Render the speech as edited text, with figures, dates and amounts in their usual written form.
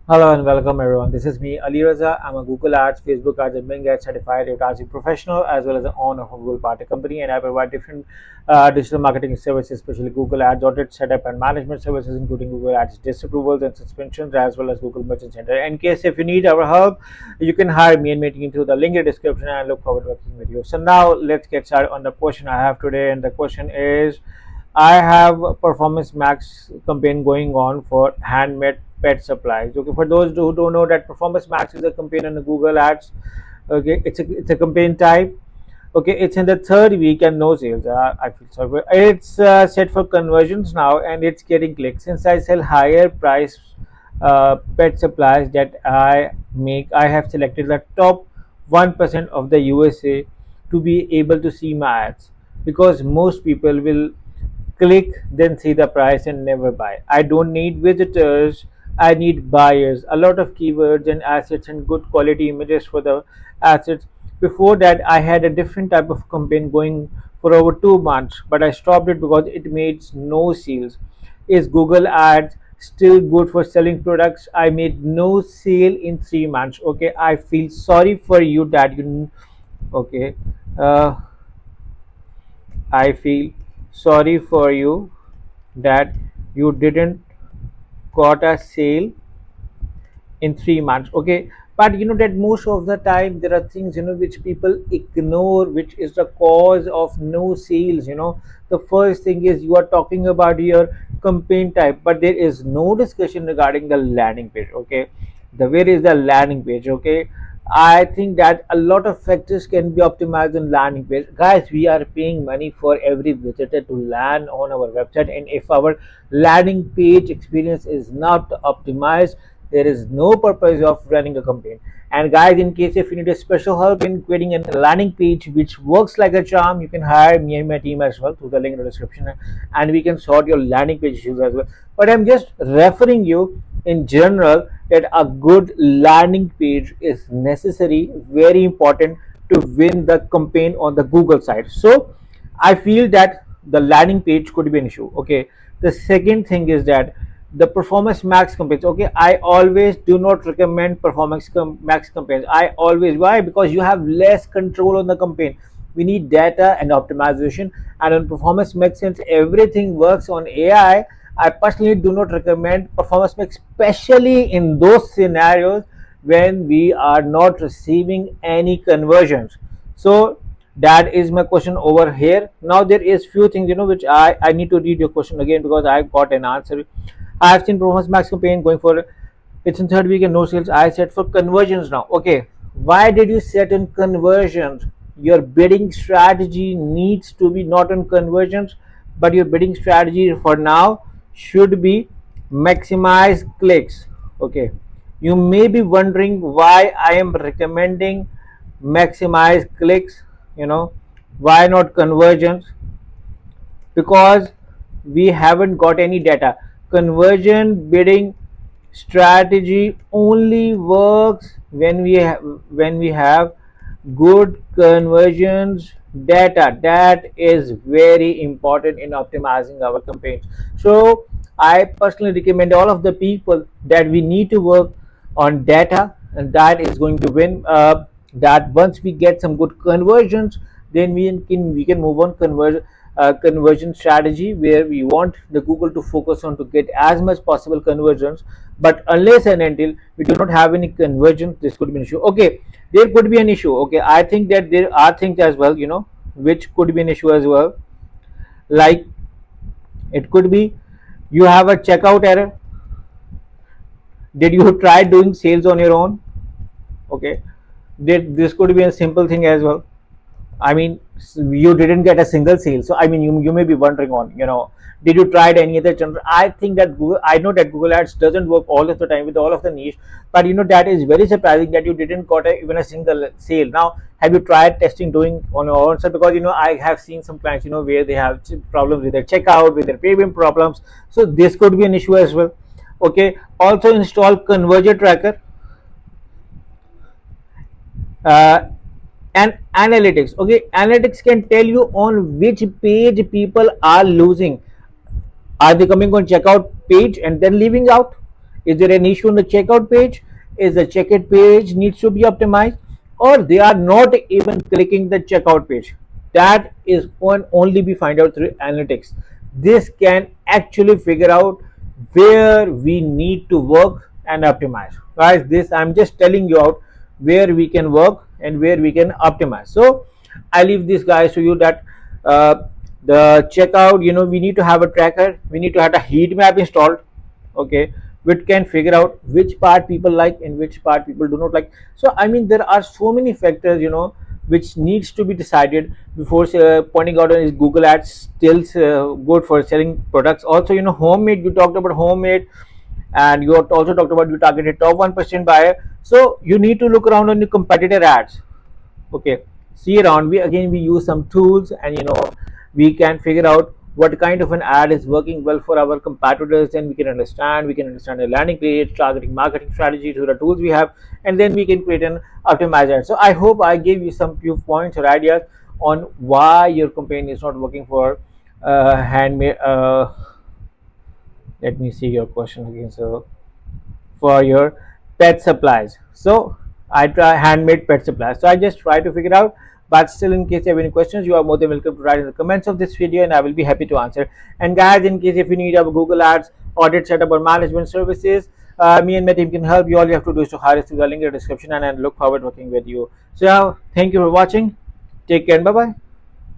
Hello and welcome everyone. This is me, Ali Raza. I'm a Google Ads, Facebook Ads, and Bing Ads certified advertising professional, as well as the owner of a Google Partner company. And I provide different digital marketing services, especially Google Ads audit, setup, and management services, including Google Ads disapprovals and suspensions, as well as Google Merchant Center. In case if you need our help, you can hire me and my team through the link in the description. And I look forward to working with you. So now let's get started on the question I have today, and the question is. I have a Performance Max campaign going on for handmade pet supplies. Okay, for those who don't know that Performance Max is a campaign on the Google Ads. Okay, it's a campaign type. Okay, it's in the third week and no sales. I feel sorry. It's set for conversions now and it's getting clicks. Since I sell higher price pet supplies that I make, I have selected the top 1% of the USA to be able to see my ads because most people will click, then see the price and never buy. I don't need visitors, I need buyers. A lot of keywords and assets and good quality images for the assets. Before that, I had a different type of campaign going for over 2 months, but I stopped it because it made no sales. Is Google Ads still good for selling products? I made no sale in 3 months. Okay, I feel sorry for you that you. Okay, uh, I feel sorry for you that you didn't got a sale in 3 months. Okay, but you know that most of the time there are things which people ignore, which is the cause of no sales. The first thing is you are talking about your campaign type, but there is no discussion regarding the landing page. Okay, the where is the landing page? Okay, I think that a lot of factors can be optimized in landing page. Guys, we are paying money for every visitor to land on our website, and if our landing page experience is not optimized, there is no purpose of running a campaign. And guys, in case if you need a special help in creating a landing page which works like a charm, you can hire me and my team as well through the link in the description, and we can sort your landing page issues as well. But I'm just referring you in general that a good landing page is necessary, very important to win the campaign on the Google side. So I feel that the landing page could be an issue. Okay, the second thing is that the performance max campaigns. Okay, I always do not recommend max campaigns. I always, why? Because you have less control on the campaign. We need data and optimization, and on performance max, since everything works on AI, I personally do not recommend performance max, especially in those scenarios when we are not receiving any conversions. So that is my question over here. Now there is few things which I need to read your question again because I got an answer. I have seen performance max campaign going for it's in third week and no sales. I set for conversions now. Okay, why did you set in conversions? Your bidding strategy needs to be not on conversions, but your bidding strategy for now should be maximize clicks. Okay, you may be wondering why I am recommending maximize clicks. Why not conversions? Because we haven't got any data. Conversion bidding strategy only works when we have good conversions data. That is very important in optimizing our campaigns. So I personally recommend all of the people that we need to work on data, and that is going to win. That once we get some good conversions, then we can move on conversion strategy, where we want the Google to focus on to get as much possible conversions. But unless and until we do not have any conversions, this could be an issue. Okay, there could be an issue. Okay, I think that there are things as well, which could be an issue as well. Like, it could be you have a checkout error. Did you try doing sales on your own? Okay, this could be a simple thing as well. I mean, you didn't get a single sale. So I mean, you may be wondering on, did you tried any other channel? I think that I know that Google Ads doesn't work all of the time with all of the niche, but that is very surprising that you didn't got even a single sale. Now, have you tried testing doing on your own? So because I have seen some clients, where they have problems with their checkout, with their payment problems. So this could be an issue as well. Okay. Also install Converger Tracker. Uh, and analytics. Okay, analytics can tell you on which page people are losing. Are they coming on checkout page and then leaving out? Is there an issue on the checkout page? Is the checkout page needs to be optimized, or they are not even clicking the checkout page? That is can only be find out through analytics. This can actually figure out where we need to work and optimize. Guys, this I'm just telling you out where we can work and where we can optimize. So I leave this guys to you that uh, the checkout, we need to have a tracker, we need to have a heat map installed, okay, which can figure out which part people like and which part people do not like. So I mean, there are so many factors, which needs to be decided before pointing out is Google ads still good for selling products. Also, homemade, you talked about homemade, and you also talked about you targeted top 1% buyer. So you need to look around on the competitor ads, okay, see around. We use some tools, and we can figure out what kind of an ad is working well for our competitors. Then we can understand the landing page, targeting, marketing strategy through the tools we have, and then we can create an optimizer. So I hope I gave you some few points or ideas on why your campaign is not working for handmade. Let me see your question again. So for your pet supplies. So I try handmade pet supplies. So I just try to figure out. But still, in case you have any questions, you are more than welcome to write in the comments of this video, and I will be happy to answer. And guys, in case if you need our Google Ads audit setup or management services, me and my team can help you. All you have to do is to hire us through the link in the description, and I look forward to working with you. So thank you for watching. Take care and bye bye.